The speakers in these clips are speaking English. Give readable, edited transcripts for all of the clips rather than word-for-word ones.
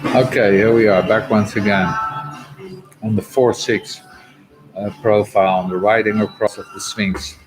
Okay, here we are back once again on the 4-6 profile on the writing across of the Sphinx.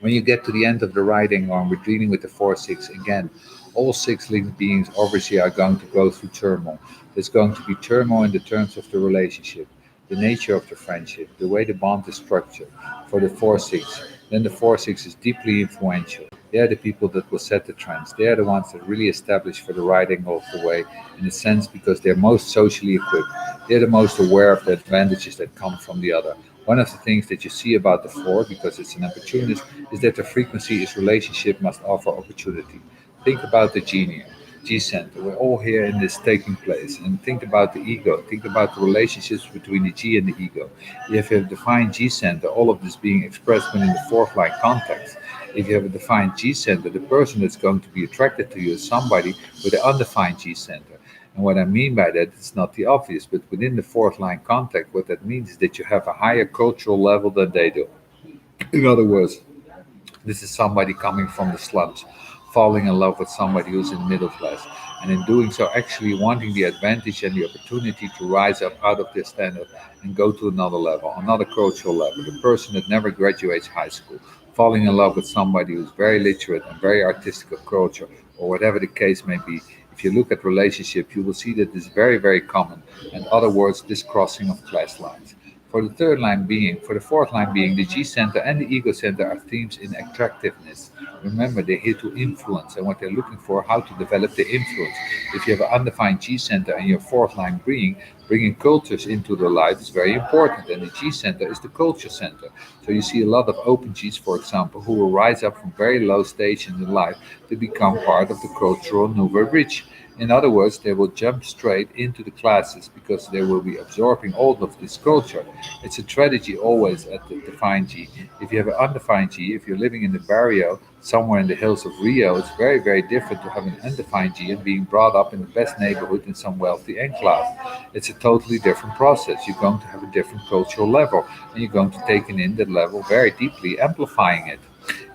When you get to the end of the writing, or we're dealing with the 4-6 again, all six linked beings obviously are going to go through turmoil. There's going to be turmoil in the terms of the relationship, the nature of the friendship, the way the bond is structured for the 4-6. Then the 4-6 is deeply influential. They are the people that will set the trends. They are the ones that really establish for the writing of the way, in a sense, because they're most socially equipped. They're the most aware of the advantages that come from the other. One of the things that you see about the 4, because it's an opportunist, is that the frequency is relationship must offer opportunity. Think about the genie. G center. We're all here in this taking place. And think about the ego. Think about the relationships between the G and the ego. If you have a defined G center, all of this being expressed within the fourth line context. If you have a defined G center, the person that's going to be attracted to you is somebody with an undefined G center. And what I mean by that, it's not the obvious, but within the fourth line context, what that means is that you have a higher cultural level than they do. In other words, this is somebody coming from the slums, falling in love with somebody who's in middle class, and in doing so, actually wanting the advantage and the opportunity to rise up out of their standard and go to another level, another cultural level. The person that never graduates high school, falling in love with somebody who's very literate and very artistic of culture, or whatever the case may be. If you look at relationships, you will see that this is very, very common. In other words, this crossing of class lines. For the fourth line being, the G center and the ego center are themes in attractiveness. Remember, they're here to influence, and what they're looking for, how to develop the influence. If you have an undefined G center and your fourth line being, bringing cultures into their life is very important, and the G center is the culture center. So you see a lot of open Gs, for example, who will rise up from very low stage in their life to become part of the cultural nouveau riche. In other words, they will jump straight into the classes because they will be absorbing all of this culture. It's a strategy always at the defined G. If you have an undefined G, if you're living in the barrio, somewhere in the hills of Rio, it's very, very different to have an undefined G and being brought up in the best neighborhood in some wealthy enclave. It's a totally different process. You're going to have a different cultural level, and you're going to take in that level very deeply, amplifying it.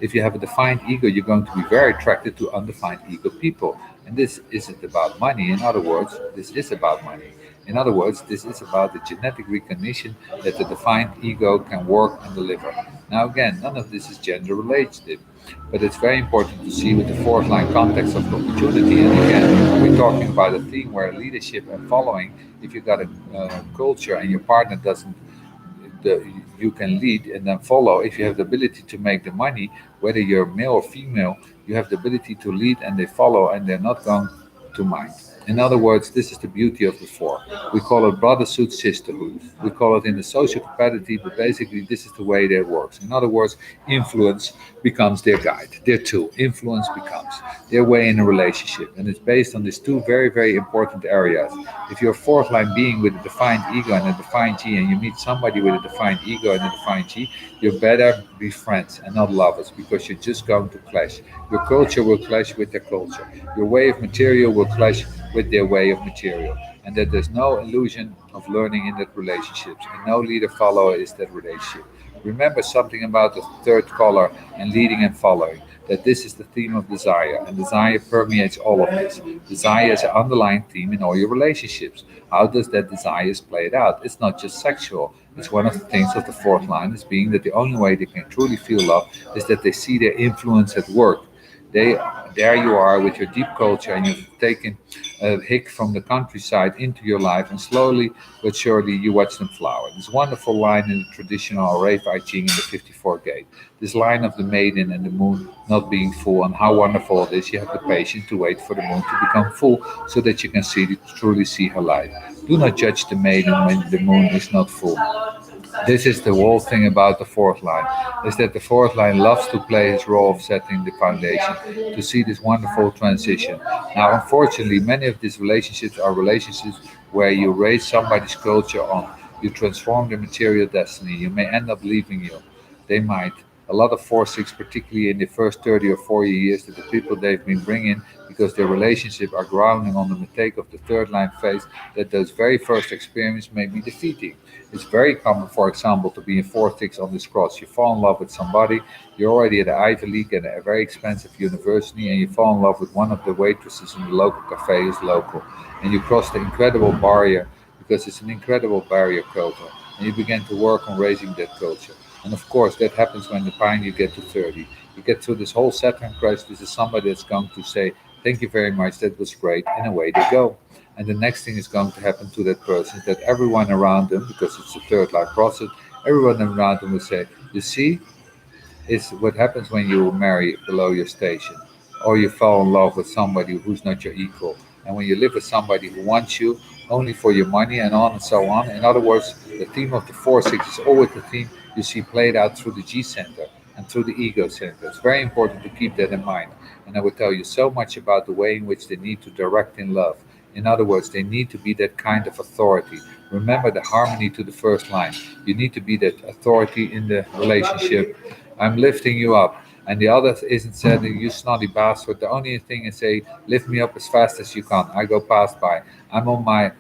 If you have a defined ego, you're going to be very attracted to undefined ego people. And this isn't about money. In other words, this is about money. In other words, this is about the genetic recognition that the defined ego can work and deliver. Now, again, none of this is gender related, but it's very important to see with the fourth line context of opportunity. And again, we're talking about a theme where leadership and following, if you got a culture and your partner doesn't, you can lead and then follow. If you have the ability to make the money, whether you're male or female, you have the ability to lead and they follow and they're not going to mind. In other words, this is the beauty of the four. We call it brotherhood, sisterhood. We call it in the social capacity, but basically this is the way that works. In other words, influence becomes their guide, their tool. Influence becomes their way in a relationship. And it's based on these two very, very important areas. If you're a fourth line being with a defined ego and a defined G, and you meet somebody with a defined ego and a defined G, you better be friends and not lovers because you're just going to clash. Your culture will clash with their culture. Your way of material will clash with their way of material. And that there's no illusion of learning in that relationships. And no leader follower is that relationship. Remember something about the third color and leading and following. That this is the theme of desire, and desire permeates all of this. Desire is an underlying theme in all your relationships. How does that desire is played out? It's not just sexual. It's one of the things of the fourth line is being that the only way they can truly feel love is that they see their influence at work. They there you are with your deep culture, and you've taken a hick from the countryside into your life, and slowly but surely you watch them flower. This wonderful line in the traditional Rave I Ching in the 54 gate. This line of the maiden and the moon not being full, and how wonderful it is. You have the patience to wait for the moon to become full so that you can truly see her light. Do not judge the maiden when the moon is not full. This is the whole thing about the fourth line, is that the fourth line loves to play his role of setting the foundation, to see this wonderful transition. Now, unfortunately, many of these relationships are relationships where you raise somebody's culture on, you transform their material destiny, you may end up leaving you. They might. a lot of 4-6, particularly in the first 30 or 40 years, that the people they've been bringing, because their relationship are grounding on the mistake of the third line phase, that those very first experiences may be defeating. It's very common, for example, to be in 4-6 on this cross. You fall in love with somebody, you're already at an Ivy League at a very expensive university, and you fall in love with one of the waitresses in the local cafe who's local. And you cross the incredible barrier, because it's an incredible barrier culture. And you begin to work on raising that culture. And of course, that happens when the time you get to 30. You get through this whole Saturn crisis. This is somebody that's going to say, "Thank you very much, that was great," and away they go. And the next thing is going to happen to that person is that everyone around them, because it's a third line process, everyone around them will say, "You see, it's what happens when you marry below your station, or you fall in love with somebody who's not your equal. And when you live with somebody who wants you only for your money," and on and so on. In other words, the theme of the 4-6 is always the theme you see played out through the G center and through the ego center. It's very important to keep that in mind. And I will tell you so much about the way in which they need to direct in love. In other words, they need to be that kind of authority. Remember the harmony to the first line. You need to be that authority in the relationship. "I'm lifting you up." And the other isn't said, "You snotty bastard." The only thing is say, "Lift me up as fast as you can. I go past by. I'm on my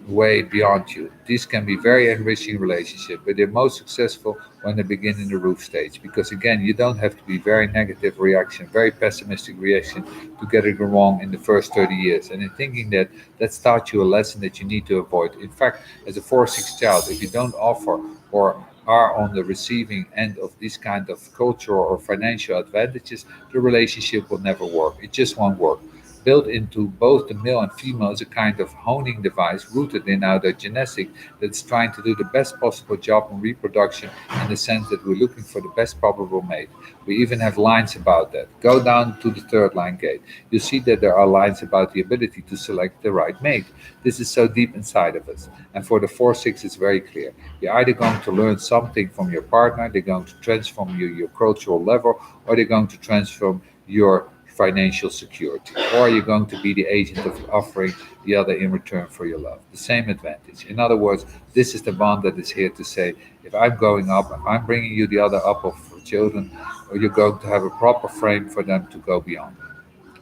way beyond you." These can be very enriching relationships, but they're most successful when they begin in the roof stage. Because again, you don't have to be very negative reaction, very pessimistic reaction to get it wrong in the first 30 years. And in thinking that, that starts you a lesson that you need to avoid. In fact, as a 4-6 child, if you don't offer or are on the receiving end of this kind of cultural or financial advantages, the relationship will never work. It just won't work. Built into both the male and female is a kind of honing device rooted in our genetic that's trying to do the best possible job on reproduction, in the sense that we're looking for the best probable mate. We even have lines about that. Go down to the third line gate. You see that there are lines about the ability to select the right mate. This is so deep inside of us. And for the 4-6, it's very clear. You're either going to learn something from your partner, they're going to transform you, your cultural level, or they're going to transform your financial security, or you're going to be the agent of offering the other in return for your love. The same advantage. In other words, this is the bond that is here to say, if I'm going up, if I'm bringing you the other up of children, or you're going to have a proper frame for them to go beyond.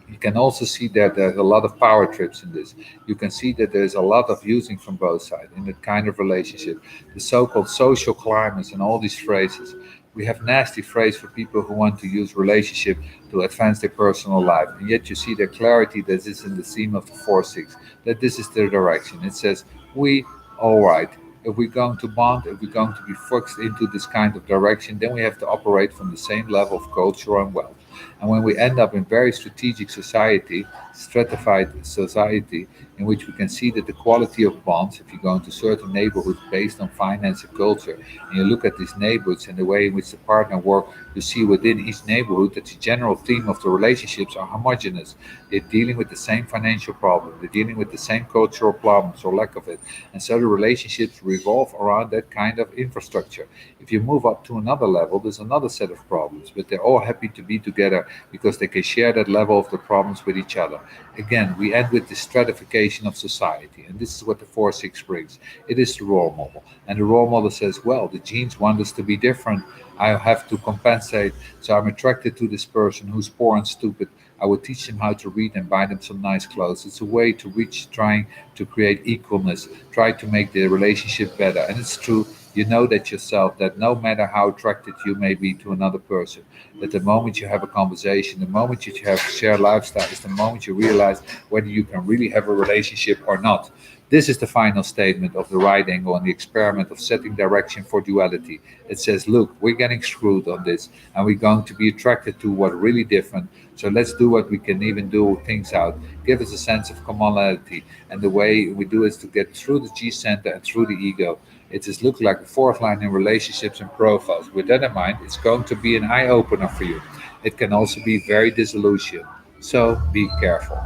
You can also see that there's a lot of power trips in this. You can see that there's a lot of using from both sides in that kind of relationship. The so-called social climates and all these phrases. We have nasty phrase for people who want to use relationship to advance their personal life. And yet you see the clarity that is in the theme of the 4-6, that this is the direction. It says, we, all right, if we're going to bond, if we're going to be focused into this kind of direction, then we have to operate from the same level of culture and wealth. And when we end up in very strategic society, stratified society, in which we can see that the quality of bonds, if you go into certain neighborhoods based on finance and culture, and you look at these neighborhoods and the way in which the partner work, you see within each neighborhood that the general theme of the relationships are homogeneous. They're dealing with the same financial problem, they're dealing with the same cultural problems or lack of it. And so the relationships revolve around that kind of infrastructure. If you move up to another level, there's another set of problems, but they're all happy to be together because they can share that level of the problems with each other. Again, we end with the stratification of society, and this is what the 4-6 brings. It is the role model, and the role model says, well, the genes want us to be different. I have to compensate, so I'm attracted to this person who's poor and stupid. I will teach them how to read and buy them some nice clothes. It's a way to reach, trying to create equalness, try to make the relationship better. And it's true, you know that yourself, that no matter how attracted you may be to another person, that the moment you have a conversation, the moment you have shared lifestyle, is the moment you realize whether you can really have a relationship or not. This is the final statement of the right angle and the experiment of setting direction for duality. It says, look, we're getting screwed on this, and we're going to be attracted to what really different. So let's do what we can even do things out. Give us a sense of commonality. And the way we do is to get through the G center and through the ego. It just looks like the fourth line in relationships and profiles. With that in mind, it's going to be an eye opener for you. It can also be very disillusioned. So be careful.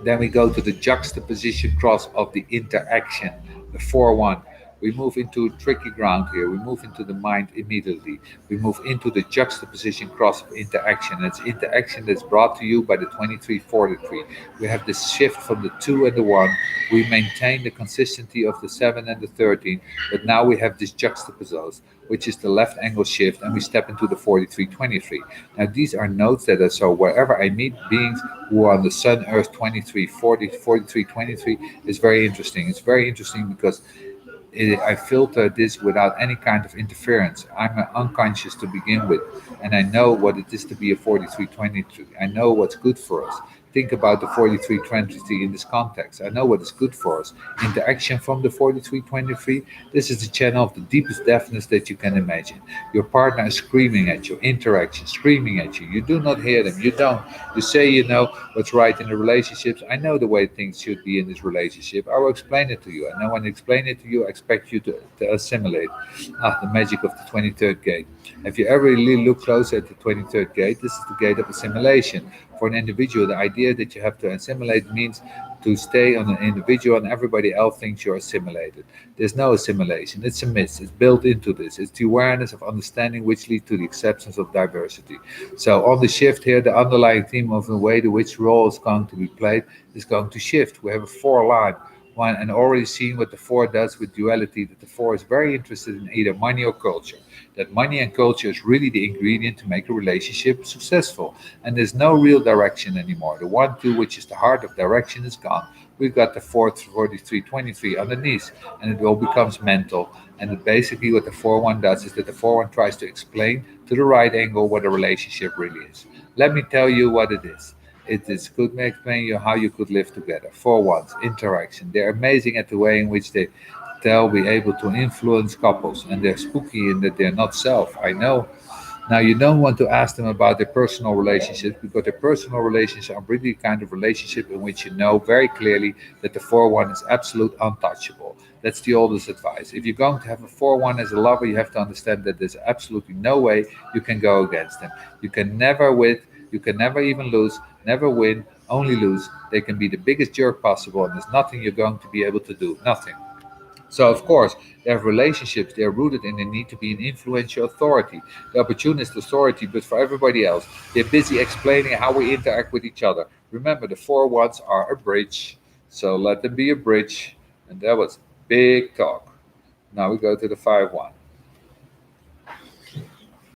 Then we go to the juxtaposition cross of the interaction, the 4-1. We move into tricky ground here. We move into the mind immediately. We move into the juxtaposition cross of interaction. It's interaction that's brought to you by the 2343. We have this shift from the 2 and the 1. We maintain the consistency of the 7 and the 13, but now we have this juxtapose, which is the left angle shift, and we step into the 4323. Now, these are notes that are so wherever I meet beings who are on the Sun Earth 23, 40, 43, 23, is very interesting. It's very interesting because I filter this without any kind of interference. I'm unconscious to begin with, and I know what it is to be a 4323. I know what's good for us. Think about the 4323 in this context. I know what is good for us. Interaction from the 4323. This is the channel of the deepest deafness that you can imagine. Your partner is screaming at you, interaction, screaming at you. You do not hear them. You don't. You say you know what's right in the relationships. I know the way things should be in this relationship. I will explain it to you. And when I explain it to you, I expect you to assimilate. The magic of the 23rd gate. If you ever really look closer at the 23rd gate, this is the gate of assimilation. For an individual, the idea that you have to assimilate means to stay on an individual and everybody else thinks you're assimilated. There's no assimilation. It's a myth. It's built into this. It's the awareness of understanding which leads to the acceptance of diversity. So on the shift here, the underlying theme of the way to which role is going to be played is going to shift. We have a 4 line. One, and already seen what the 4 does with duality, that the 4 is very interested in either money or culture. That money and culture is really the ingredient to make a relationship successful. And there's no real direction anymore. The 1, 2, which is the heart of direction, is gone. We've got the 4, 43, 23 underneath, and it all becomes mental. And basically, what the 4 1 does is that the 4 1 tries to explain to the right angle what a relationship really is. Let me tell you what it is. It is could explain you how you could live together. 4 ones, interaction. They're amazing at the way in which they tell be able to influence couples, and they're spooky in that they're not self. I know. Now you don't want to ask them about their personal relationships because their personal relationships are really the kind of relationship in which you know very clearly that the 4 1 is absolute untouchable. That's the oldest advice. If you're going to have a 4 1 as a lover, you have to understand that there's absolutely no way you can go against them. You can never win. You can never even lose, never win, only lose. They can be the biggest jerk possible, and there's nothing you're going to be able to do. Nothing. So, of course, they have relationships. They're rooted in the need to be an influential authority, the opportunist authority, but for everybody else. They're busy explaining how we interact with each other. Remember, the 4 ones are a bridge. So let them be a bridge. And that was big talk. Now we go to the 5 1.